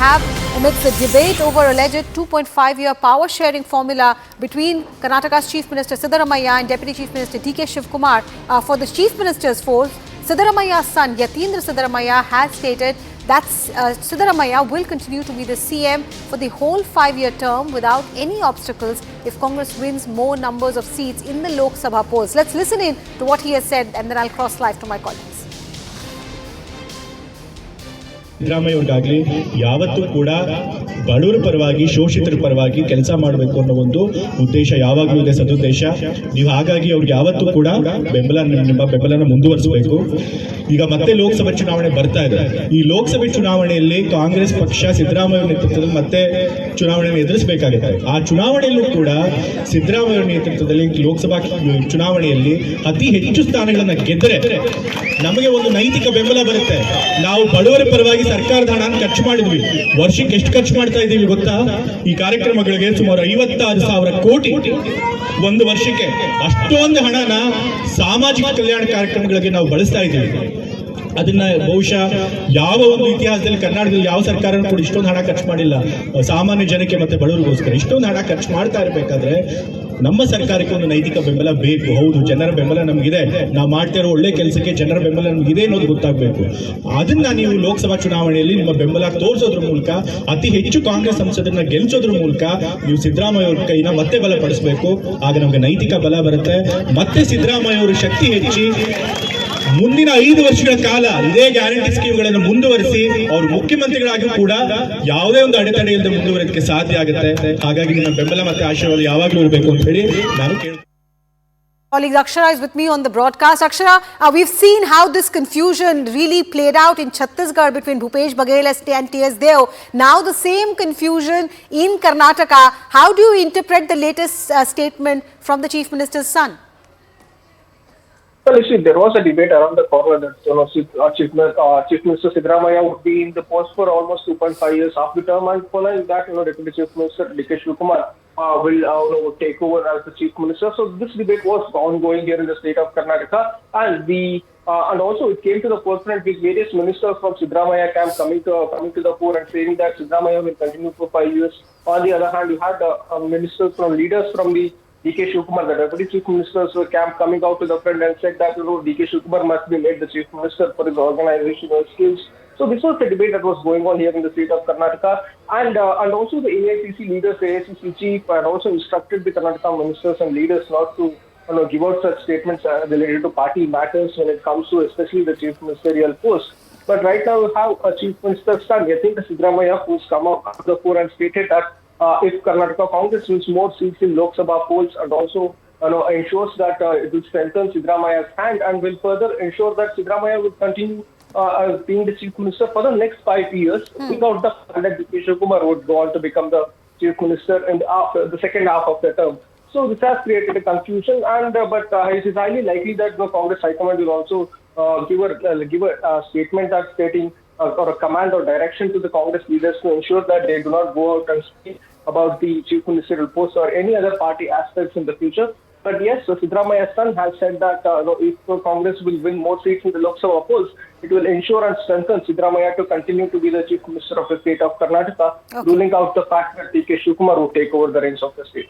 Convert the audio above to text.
have amidst the debate over alleged 2.5-year power sharing formula between Karnataka's Chief Minister Siddaramaiah and Deputy Chief Minister D.K. Shivkumar for the Chief Minister's force. Siddaramaiah's son Yatindra Siddaramaiah has stated that Siddaramaiah will continue to be the CM for the whole 5-year term without any obstacles if Congress wins more numbers of seats in the Lok Sabha polls. Let's listen in to what he has said and then I'll cross live to my colleagues. Siddaramaiah ಅವರಿಗಾಗಲಿ ಯಾವತ್ತೂ ಕೂಡ ಬಡವರ ಪರವಾಗಿ ಶೋಷಿತರ ಪರವಾಗಿ ಕೆಲಸ ಮಾಡಬೇಕು ಅನ್ನೋ ಒಂದು ಉದ್ದೇಶ ಯಾವಾಗಲೂ ಇದೆ, ಸದುದ್ದೇಶ. ನೀವು ಹಾಗಾಗಿ ಅವ್ರಿಗೆ ಯಾವತ್ತೂ ಕೂಡ ನಿಮ್ಮ ಬೆಂಬಲನ ಮುಂದುವರಿಸಬೇಕು. ಈಗ ಮತ್ತೆ ಲೋಕಸಭೆ ಚುನಾವಣೆ ಬರ್ತಾ ಇದೆ. ಈ ಲೋಕಸಭೆ ಚುನಾವಣೆಯಲ್ಲಿ ಕಾಂಗ್ರೆಸ್ ಪಕ್ಷ ಸಿದ್ದರಾಮಯ್ಯ ನೇತೃತ್ವದಲ್ಲಿ ಮತ್ತೆ ಚುನಾವಣೆಯನ್ನು ಎದುರಿಸಬೇಕಾಗುತ್ತೆ. ಆ ಚುನಾವಣೆಯಲ್ಲೂ ಕೂಡ ಸಿದ್ದರಾಮಯ್ಯ ನೇತೃತ್ವದಲ್ಲಿ ಲೋಕಸಭಾ ಚುನಾವಣೆಯಲ್ಲಿ ಅತಿ ಹೆಚ್ಚು ಸ್ಥಾನಗಳನ್ನು ಗೆದ್ದರೆ ನಮಗೆ ಒಂದು ನೈತಿಕ ಬೆಂಬಲ ಬರುತ್ತೆ. ನಾವು ಬಡವರ ಪರವಾಗಿ ಸರ್ಕಾರದ ಹಣ ಖರ್ಚು ಮಾಡಿದ್ವಿ. ವರ್ಷಕ್ಕೆ ಎಷ್ಟು ಖರ್ಚು ಮಾಡ್ತಾ ಇದ್ದೀವಿ ಗೊತ್ತಾ? ಈ ಕಾರ್ಯಕ್ರಮಗಳಿಗೆ ಸುಮಾರು 56,000 ಕೋಟಿ ಒಂದು ವರ್ಷಕ್ಕೆ. ಅಷ್ಟೊಂದು ಹಣನ ಸಾಮಾಜಿಕ ಕಲ್ಯಾಣ ಕಾರ್ಯಕ್ರಮಗಳಿಗೆ ನಾವು ಬಳಸ್ತಾ ಇದ್ದೀವಿ. ಅದನ್ನ ಬಹುಶಃ ಯಾವ ಒಂದು ಇತಿಹಾಸದಲ್ಲಿ ಕರ್ನಾಟಕದಲ್ಲಿ ಯಾವ ಸರ್ಕಾರ ಕೂಡ ಇಷ್ಟೊಂದು ಹಣ ಖರ್ಚು ಮಾಡಿಲ್ಲ ಸಾಮಾನ್ಯ ಜನಕ್ಕೆ ಮತ್ತೆ ಬಡವರಿಗೋಸ್ಕರ. ಇಷ್ಟೊಂದು ಹಣ ಖರ್ಚು ಮಾಡ್ತಾ ಇರಬೇಕಾದ್ರೆ ನಮ್ಮ ಸರ್ಕಾರಕ್ಕೆ ಒಂದು ನೈತಿಕ ಬೆಂಬಲ ಬೇಕು. ಹೌದು, ಜನರ ಬೆಂಬಲ ನಮಗಿದೆ, ನಾವು ಮಾಡ್ತಾ ಇರೋ ಒಳ್ಳೆ ಕೆಲಸಕ್ಕೆ ಜನರ ಬೆಂಬಲ ನಮಗಿದೆ ಅನ್ನೋದು ಗೊತ್ತಾಗಬೇಕು. ಅದನ್ನ ನೀವು ಲೋಕಸಭಾ ಚುನಾವಣೆಯಲ್ಲಿ ನಿಮ್ಮ ಬೆಂಬಲ ತೋರಿಸೋದ್ರ ಮೂಲಕ, ಅತಿ ಹೆಚ್ಚು ಕಾಂಗ್ರೆಸ್ ಸಂಸದರನ್ನ ಗೆಲ್ಲಿಸೋದ್ರ ಮೂಲಕ ನೀವು ಸಿದ್ದರಾಮಯ್ಯ ಅವ್ರ ಕೈನ ಮತ್ತೆ ಬಲಪಡಿಸಬೇಕು. ಆಗ ನಮಗೆ ನೈತಿಕ ಬಲ ಬರುತ್ತೆ. ಮತ್ತೆ ಸಿದ್ದರಾಮಯ್ಯ ಅವರ ಶಕ್ತಿ ಹೆಚ್ಚಿ ಮುಂದಿನ 5 ವರ್ಷಗಳ ಕಾಲ ಇದೇ ಗ್ಯಾರಂಟಿ ಸ್ಕೀಮ್ಗಳನ್ನು ಮುಂದುವರಿಸಿ ಅವರು ಮುಖ್ಯಮಂತ್ರಿಗಳಾಗಿ ಕೂಡ ಯಾವುದೇ ಒಂದು ಅಡೆತಡೆ ಇಲ್ಲದೆ ಮುಂದುವರಿಯೋದಕ್ಕೆ ಸಾಧ್ಯ ಆಗುತ್ತೆ. ಹಾಗಾಗಿ ನಿಮ್ಮ ಬೆಂಬಲ ಮತ್ತೆ ಆಶೀರ್ವಾದ ಯಾವಾಗಲೂ ಇರಬೇಕು ಅಂತ ಹೇಳಿ ನಾನು ಕೇಳ್ತೀನಿ. Colleague Akshara is with me on the broadcast. Akshara, we've seen how this confusion really played out in Chhattisgarh between Bhupesh Baghel and T.S. Deo. Now the same confusion in Karnataka. How do you interpret the latest statement from the Chief Minister's son? Well, you see, there was a debate around the corner that Chief Minister Siddaramaiah would be in the post for almost 2.5 years after the term, and following that, Deputy Chief Minister D.K. Shivkumar will take over as the Chief Minister. So this debate was ongoing here in the state of Karnataka, and and also it came to the forefront with various ministers from Siddaramaiah camp coming to the fore and saying that Siddaramaiah will continue for 5 years. On the other hand, you had ministers leaders from the D.K. Shivkumar, the Deputy Chief Minister's camp, coming out to the front and said that D.K. Shivkumar must be made the Chief Minister for his organizational skills. So this was the debate that was going on here in the state of Karnataka, and also the AICC leaders, the AICC chief, and also instructed the Karnataka ministers and leaders not to give out such statements related to party matters when it comes to especially the Chief Ministerial post. But right now we have a Chief Minister's son, Yatindra Siddaramaiah, who's come out to the fore and stated that if Karnataka Congress wins more seats in Lok Sabha polls and also ensures that it will strengthen Siddaramaiah's hand and will further ensure that Siddaramaiah will continue as being the Chief Minister for the next 5 years, without the fact that D.K. Shivkumar would go on to become the Chief Minister in the second half of the term. So this has created a confusion, and but it is highly likely that the Congress High Command will also give a statement that stating or a command or direction to the Congress leaders to ensure that they do not go out and speak about the Chief Ministerial post or any other party aspects in the future. But yes, Siddaramaiah's son has said that if Congress will win more seats in the Lok Sabha polls, it will ensure and strengthen Siddaramaiah to continue to be the Chief Minister of the state of Karnataka, ruling out the fact that D.K. Shivkumar will take over the reins of the state.